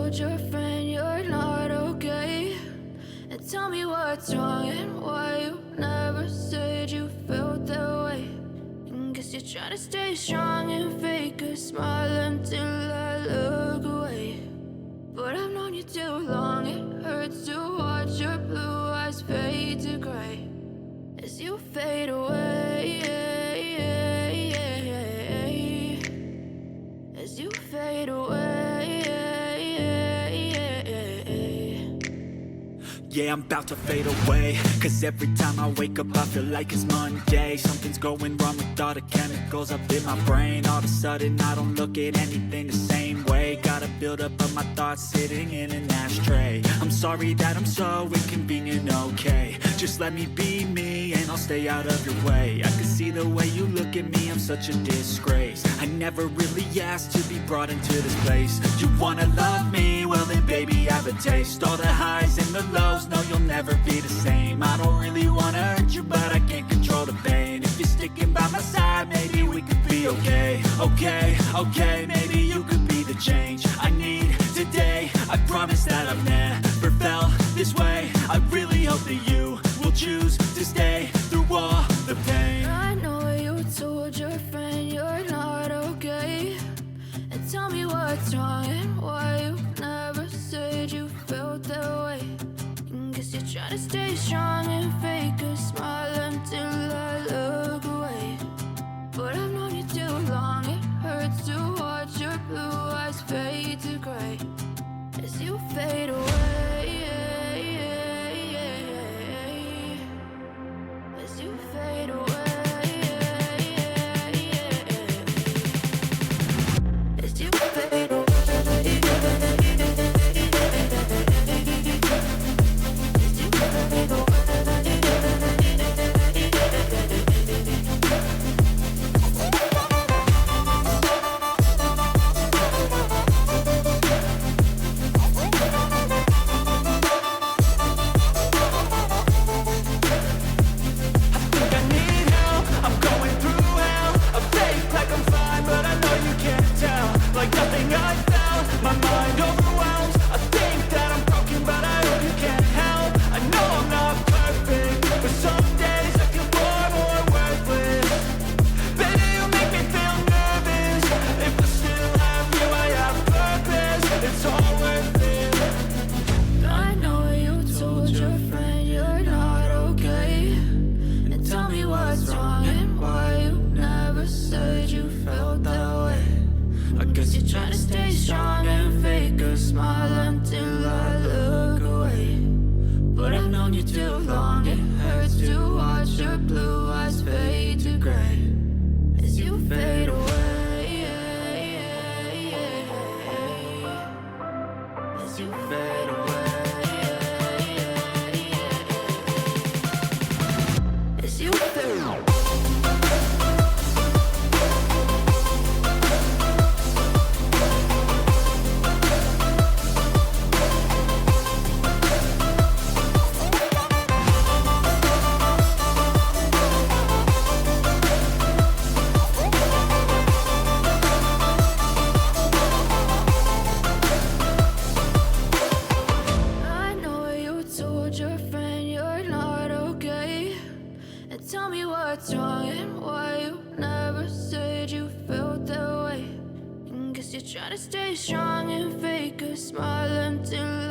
told your friend you're not okay? And tell me what's wrong and why you never said you felt that way. And guess you're trying to stay strong and fake a smile until I look away. But I've known you too long, it hurts to watch your blue eyes fade to gray as you fade away, as you fade away. Yeah, I'm about to fade away, cause every time I wake up I feel like it's Monday. Something's going wrong with all the chemicals up in my brain. All of a sudden I don't look at anything the same way. Gotta build up of my thoughts sitting in an ashtray. I'm sorry that I'm so inconvenient, okay? Just let me be me and I'll stay out of your way. I can see the way you look at me, I'm such a disgrace. I never really asked to be brought into this place. You wanna love me? Well then baby, have a taste. All the highs and the lows, no, you'll never be the same. I don't really wanna hurt you, but I can't control the pain. If you're sticking by my side, maybe we could be okay. Okay, maybe you could be the change I need today. I promise that I've never felt this way. I really hope that you will choose to stay through all the pain. I know you told your friend you're not okay. And tell me what's wrong and why you never said you felt that way. And guess you're trying to stay strong and fake a smile until I look away. But I've known you too long, it hurts to watch your blue eyes fade to gray as you fade away, as you fade away, as you fade away. Trying to stay strong and fake a smile until I look away. But I've known you too long, it hurts to watch your blue eyes fade to gray as you fade away, as you fade away, as you fade away. Tell me what's wrong and why you never said you felt that way. And guess you're trying to stay strong and fake a smile until